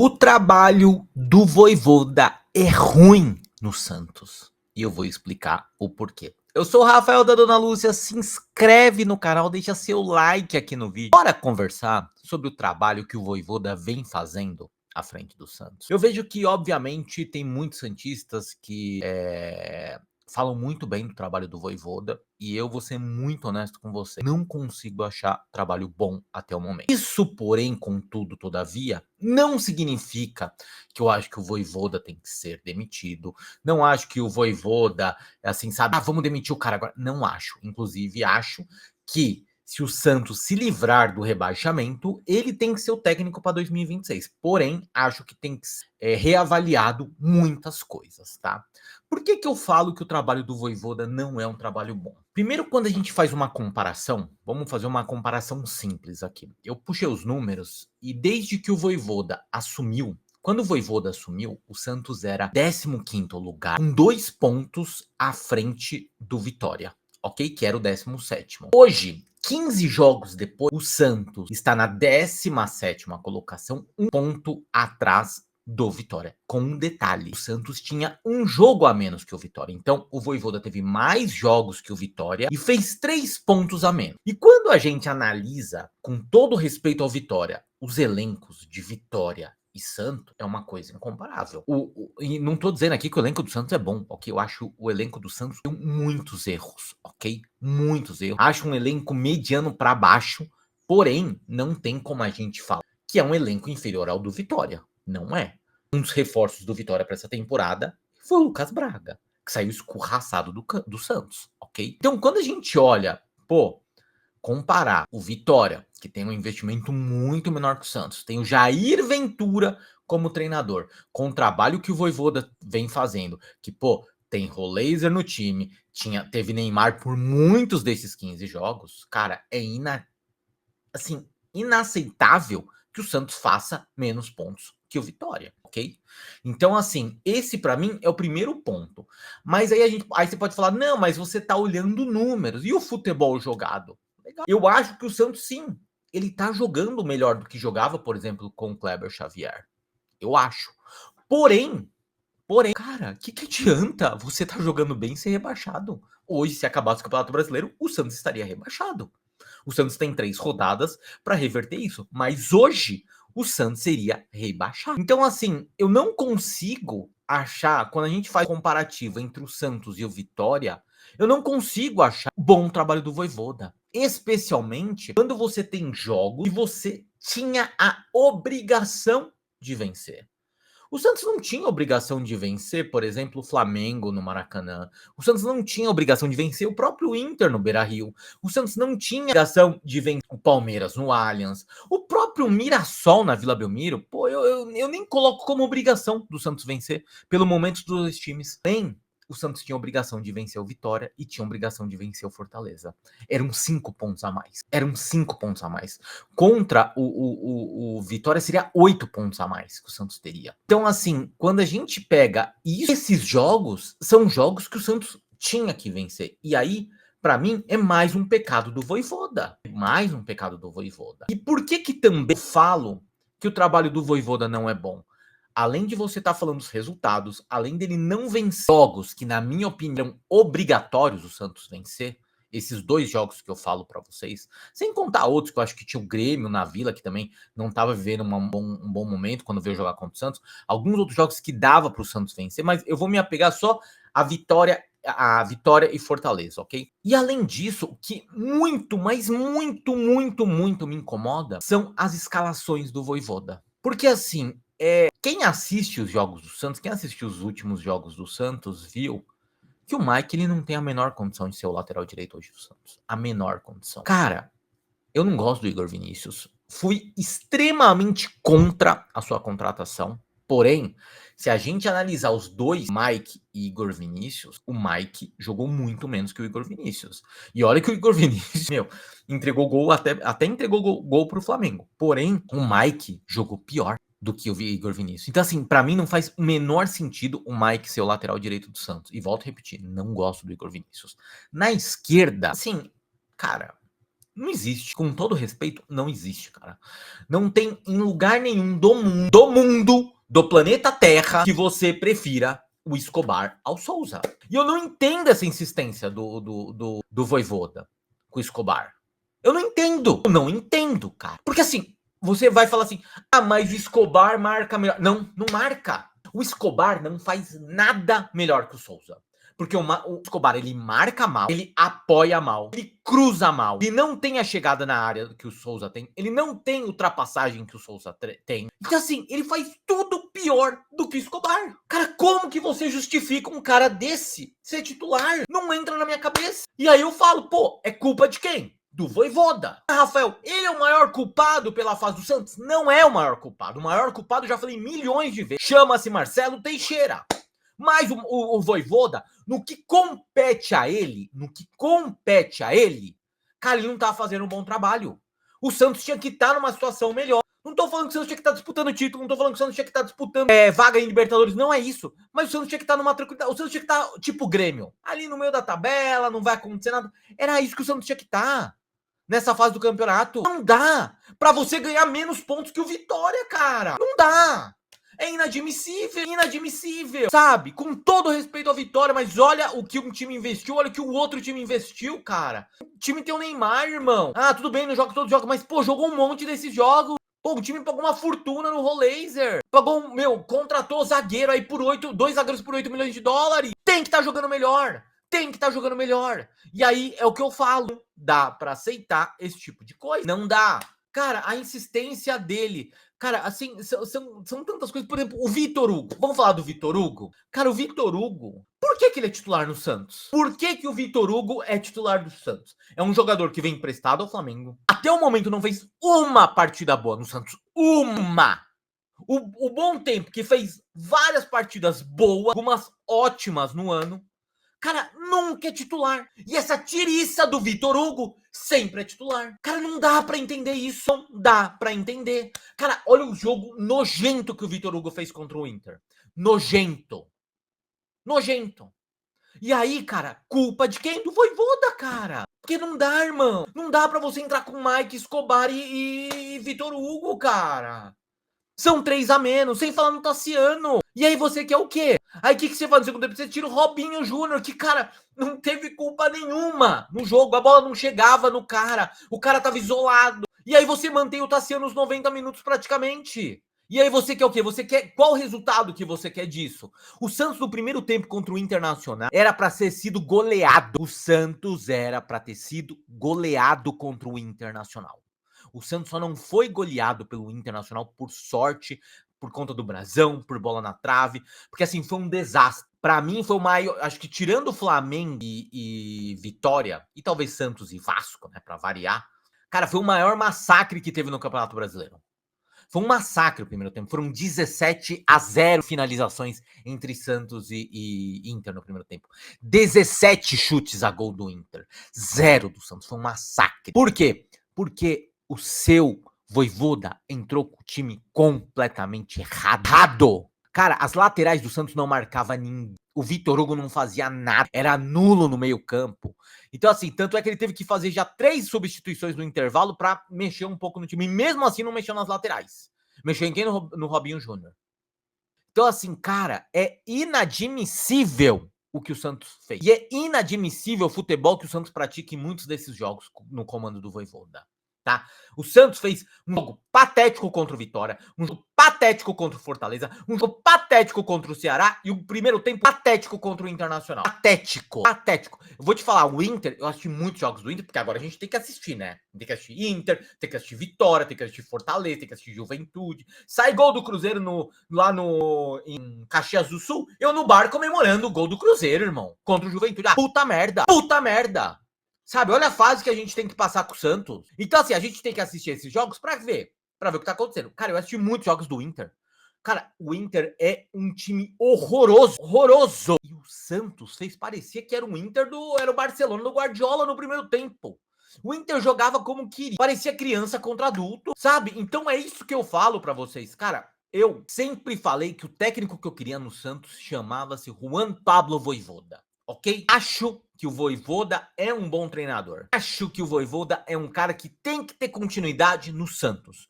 O trabalho do Vojvoda é ruim no Santos. E eu vou explicar o porquê. Eu sou o Rafael da Dona Lúcia, se inscreve no canal, deixa seu like aqui no vídeo. Bora conversar sobre o trabalho que o Vojvoda vem fazendo à frente do Santos. Eu vejo que, obviamente, tem muitos santistas que falam muito bem do trabalho do Vojvoda, e eu vou ser muito honesto com você, não consigo achar trabalho bom até o momento. Isso, porém, contudo, todavia, não significa que eu acho que o Vojvoda tem que ser demitido, não acho que o Vojvoda, assim, sabe, vamos demitir o cara agora, não acho. Inclusive, acho que se o Santos se livrar do rebaixamento, ele tem que ser o técnico para 2026. Porém, acho que tem que ser reavaliado muitas coisas, tá? Por que eu falo que o trabalho do Vojvoda não é um trabalho bom? Primeiro, quando a gente faz uma comparação, vamos fazer uma comparação simples aqui. Eu puxei os números e desde que o Vojvoda assumiu, quando o Vojvoda assumiu, o Santos era 15º lugar, com 2 pontos à frente do Vitória, ok? Que era o 17º. Hoje, 15 jogos depois, o Santos está na 17ª colocação, 1 ponto atrás do Vitória. Com um detalhe, o Santos tinha um jogo a menos que o Vitória. Então, o Vojvoda teve mais jogos que o Vitória e fez 3 pontos a menos. E quando a gente analisa, com todo respeito ao Vitória, os elencos de Vitória e Santos, é uma coisa incomparável. E não tô dizendo aqui que o elenco do Santos é bom, ok? Eu acho o elenco do Santos tem muitos erros, ok? Muitos erros. Acho um elenco mediano para baixo, porém, não tem como a gente falar que é um elenco inferior ao do Vitória. Não é. Um dos reforços do Vitória para essa temporada foi o Lucas Braga, que saiu escorraçado do Santos, ok? Então, quando a gente olha, comparar o Vitória, que tem um investimento muito menor que o Santos, tem o Jair Ventura como treinador, com o trabalho que o Vojvoda vem fazendo, que, tem Roleiser no time, teve Neymar por muitos desses 15 jogos, cara, é inaceitável que o Santos faça menos pontos que o Vitória, ok? Então, assim, esse para mim é o primeiro ponto. Mas aí você pode falar, não, mas você tá olhando números e o futebol jogado. Legal. Eu acho que o Santos, sim, ele tá jogando melhor do que jogava, por exemplo, com o Kleber Xavier. Eu acho. Porém, cara, que adianta você tá jogando bem e ser rebaixado? Hoje, se acabasse o Campeonato Brasileiro, o Santos estaria rebaixado. O Santos tem 3 rodadas para reverter isso, mas hoje o Santos seria rebaixado. Então, assim, eu não consigo achar, quando a gente faz comparativo entre o Santos e o Vitória, eu não consigo achar bom o trabalho do Vojvoda. Especialmente quando você tem jogos e você tinha a obrigação de vencer. O Santos não tinha obrigação de vencer, por exemplo, o Flamengo no Maracanã. O Santos não tinha obrigação de vencer o próprio Inter no Beira-Rio. O Santos não tinha obrigação de vencer o Palmeiras no Allianz. O próprio Mirassol na Vila Belmiro, eu nem coloco como obrigação do Santos vencer pelo momento dos dois times. O Santos tinha obrigação de vencer o Vitória e tinha obrigação de vencer o Fortaleza. Eram 5 pontos a mais. Eram 5 pontos a mais. Contra o Vitória seria 8 pontos a mais que o Santos teria. Então, assim, quando a gente pega isso, esses jogos são jogos que o Santos tinha que vencer. E aí, para mim, é mais um pecado do Vojvoda. Mais um pecado do Vojvoda. E por que também falo que o trabalho do Vojvoda não é bom? Além de você estar falando dos resultados, além dele não vencer jogos que, na minha opinião, obrigatórios o Santos vencer, esses 2 jogos que eu falo para vocês, sem contar outros que eu acho que tinha o Grêmio na Vila, que também não estava vivendo um bom momento quando veio jogar contra o Santos, alguns outros jogos que dava para o Santos vencer, mas eu vou me apegar só à Vitória e Fortaleza, ok? E além disso, o que muito, mas muito, muito, muito me incomoda são as escalações do Vojvoda. Porque assim, quem assiste os jogos do Santos, quem assistiu os últimos jogos do Santos, viu que o Mike ele não tem a menor condição de ser o lateral direito hoje do Santos. A menor condição. Cara, eu não gosto do Igor Vinícius. Fui extremamente contra a sua contratação. Porém, se a gente analisar os dois, Mike e Igor Vinícius, o Mike jogou muito menos que o Igor Vinícius. E olha que o Igor Vinícius, entregou gol, até entregou gol pro Flamengo. Porém, o Mike jogou pior do que o Igor Vinícius. Então, assim, pra mim não faz o menor sentido o Mike ser o lateral direito do Santos. E volto a repetir, não gosto do Igor Vinícius. Na esquerda, assim, cara, Não existe. Com todo respeito, não existe, cara. Não tem em lugar nenhum do mundo, do planeta Terra, que você prefira o Escobar ao Souza. E eu não entendo essa insistência do Vojvoda com o Escobar. Eu não entendo. Eu não entendo, cara. Porque assim, você vai falar assim, ah, mas o Escobar marca melhor. Não, não marca. O Escobar não faz nada melhor que o Souza. Porque o Escobar, ele marca mal, ele apoia mal, ele cruza mal, ele não tem a chegada na área que o Souza tem, ele não tem ultrapassagem que o Souza tem. Então, assim, ele faz tudo pior do que o Escobar. Cara, como que você justifica um cara desse ser titular? Não entra na minha cabeça. E aí eu falo, pô, é culpa de quem? Do Vojvoda. Ah, Rafael, ele é o maior culpado pela fase do Santos? Não é o maior culpado. O maior culpado, já falei milhões de vezes, chama-se Marcelo Teixeira. Mas o Vojvoda, no que compete a ele, cara, ele não tá fazendo um bom trabalho. O Santos tinha que estar numa situação melhor. Não tô falando que o Santos tinha que estar disputando título, não tô falando que o Santos tinha que estar disputando vaga em Libertadores, não é isso. Mas o Santos tinha que estar numa tranquilidade. O Santos tinha que estar tipo Grêmio, ali no meio da tabela, não vai acontecer nada. Era isso que o Santos tinha que estar nessa fase do campeonato. Não dá pra você ganhar menos pontos que o Vitória, cara. Não dá. É inadmissível, inadmissível, sabe? Com todo respeito à Vitória, mas olha o que um time investiu, olha o que o outro time investiu, cara. O time tem o Neymar, irmão. Ah, tudo bem, não joga todos os jogos, mas, pô, jogou um monte desses jogos. Pô, o time pagou uma fortuna no Rolaser. Pagou, contratou zagueiro aí por 2 zagueiros por 8 milhões de dólares. Tem que estar jogando melhor. Tem que estar jogando melhor. E aí, é o que eu falo. Dá pra aceitar esse tipo de coisa? Não dá. Cara, a insistência dele. Cara, assim, são tantas coisas. Por exemplo, o Vitor Hugo. Vamos falar do Vitor Hugo? Cara, o Vitor Hugo. Por que ele é titular no Santos? Por que o Vitor Hugo é titular do Santos? É um jogador que vem emprestado ao Flamengo. Até o momento não fez uma partida boa no Santos. Uma! O bom tempo que fez várias partidas boas, algumas ótimas no ano. Cara, nunca é titular. E essa tiriça do Vitor Hugo sempre é titular. Cara, não dá pra entender isso. Não dá pra entender. Cara, olha o jogo nojento que o Vitor Hugo fez contra o Inter. Nojento. Nojento. E aí, cara, culpa de quem? Do Vojvoda, cara. Porque não dá, irmão. Não dá pra você entrar com Mike Escobar e Vitor Hugo, cara. São 3 a menos, sem falar no Tassiano. E aí você quer o quê? Aí o que você faz no segundo tempo? Você tira o Robinho Júnior, que, cara, não teve culpa nenhuma no jogo. A bola não chegava no cara. O cara tava isolado. E aí você mantém o Tassiano nos 90 minutos praticamente. E aí você quer o quê? Você quer... Qual o resultado que você quer disso? O Santos no primeiro tempo contra o Internacional era pra ter sido goleado. O Santos era pra ter sido goleado contra o Internacional. O Santos só não foi goleado pelo Internacional por sorte, por conta do brasão, por bola na trave, porque assim, foi um desastre. Pra mim foi o maior, acho que tirando o Flamengo e Vitória, e talvez Santos e Vasco, né, pra variar, cara, foi o maior massacre que teve no Campeonato Brasileiro. Foi um massacre o primeiro tempo, foram 17 a 0 finalizações entre Santos e Inter no primeiro tempo. 17 chutes a gol do Inter, 0 do Santos, foi um massacre. Por quê? Porque o seu Vojvoda entrou com o time completamente errado. Cara, as laterais do Santos não marcava ninguém. O Vitor Hugo não fazia nada. Era nulo no meio-campo. Então, assim, tanto é que ele teve que fazer já 3 substituições no intervalo para mexer um pouco no time. E mesmo assim, não mexeu nas laterais. Mexeu em quem? No Robinho Júnior. Então, assim, cara, é inadmissível o que o Santos fez. E é inadmissível o futebol que o Santos pratica em muitos desses jogos no comando do Vojvoda. Tá? O Santos fez um jogo patético contra o Vitória, um jogo patético contra o Fortaleza, um jogo patético contra o Ceará e o primeiro tempo patético contra o Internacional. Patético, patético. Eu vou te falar, o Inter, eu assisti muitos jogos do Inter, porque agora a gente tem que assistir, né? Tem que assistir Inter, tem que assistir Vitória, tem que assistir Fortaleza, tem que assistir Juventude. Sai gol do Cruzeiro lá em Caxias do Sul, eu no bar comemorando o gol do Cruzeiro, irmão, contra o Juventude. Ah, puta merda, puta merda. Sabe, olha a fase que a gente tem que passar com o Santos. Então, assim, a gente tem que assistir esses jogos pra ver o que tá acontecendo. Cara, eu assisti muitos jogos do Inter. Cara, o Inter é um time horroroso, horroroso. E o Santos fez parecer que era o Inter era o Barcelona do Guardiola no primeiro tempo. O Inter jogava como queria, parecia criança contra adulto, sabe? Então é isso que eu falo pra vocês. Cara, eu sempre falei que o técnico que eu queria no Santos chamava-se Juan Pablo Vojvoda. ok? Acho que o Vojvoda é um bom treinador. Acho que o Vojvoda é um cara que tem que ter continuidade no Santos.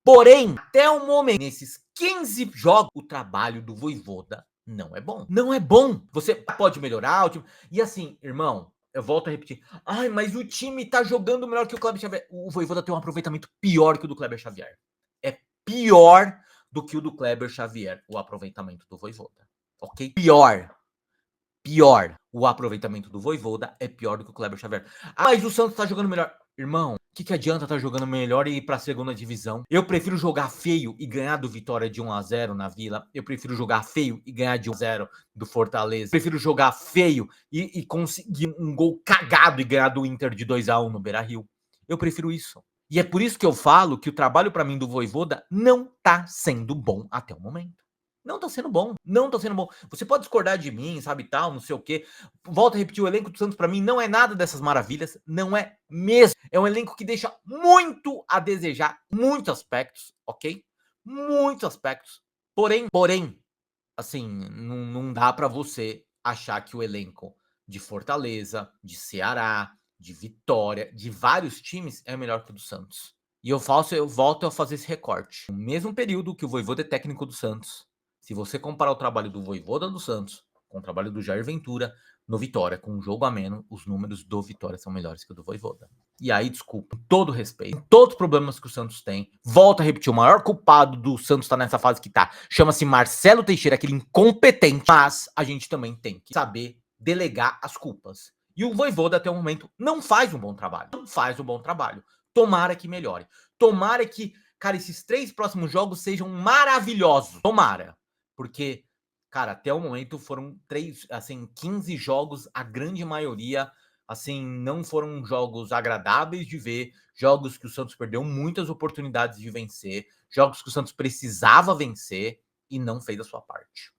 Porém, até o momento, nesses 15 jogos, o trabalho do Vojvoda não é bom. Não é bom. Você pode melhorar o time. E assim, irmão, eu volto a repetir. Ai, mas o time tá jogando melhor que o Kleber Xavier. O Vojvoda tem um aproveitamento pior que o do Kleber Xavier. É pior do que o do Kleber Xavier, o aproveitamento do Vojvoda. Ok? Pior. Pior. O aproveitamento do Vojvoda é pior do que o Kleber Xavier. Ah, mas o Santos tá jogando melhor. Irmão, o que adianta estar jogando melhor e ir pra segunda divisão? Eu prefiro jogar feio e ganhar do Vitória de 1-0 na Vila. Eu prefiro jogar feio e ganhar de 1-0 do Fortaleza. Eu prefiro jogar feio e conseguir um gol cagado e ganhar do Inter de 2-1 no Beira-Rio. Eu prefiro isso. E é por isso que eu falo que o trabalho para mim do Vojvoda não tá sendo bom até o momento. Não tá sendo bom, não tá sendo bom. Você pode discordar de mim, sabe, tal, não sei o quê. Volto a repetir, o elenco do Santos para mim não é nada dessas maravilhas, não é mesmo. É um elenco que deixa muito a desejar, muitos aspectos, ok? Muitos aspectos. Porém, assim, não dá para você achar que o elenco de Fortaleza, de Ceará, de Vitória, de vários times é melhor que o do Santos. E eu volto a fazer esse recorte. No mesmo período que o Vojvoda é técnico do Santos, se você comparar o trabalho do Vojvoda do Santos com o trabalho do Jair Ventura no Vitória, com um jogo a menos, os números do Vitória são melhores que o do Vojvoda. E aí, desculpa, com todo respeito, todos os problemas que o Santos tem, volto a repetir, o maior culpado do Santos estar nessa fase que tá, chama-se Marcelo Teixeira, aquele incompetente, mas a gente também tem que saber delegar as culpas. E o Vojvoda, até o momento, não faz um bom trabalho. Não faz um bom trabalho. Tomara que melhore. Tomara que, cara, esses 3 próximos jogos sejam maravilhosos. Tomara. Porque, cara, até o momento foram 15 jogos, a grande maioria, assim, não foram jogos agradáveis de ver, jogos que o Santos perdeu muitas oportunidades de vencer, jogos que o Santos precisava vencer e não fez a sua parte.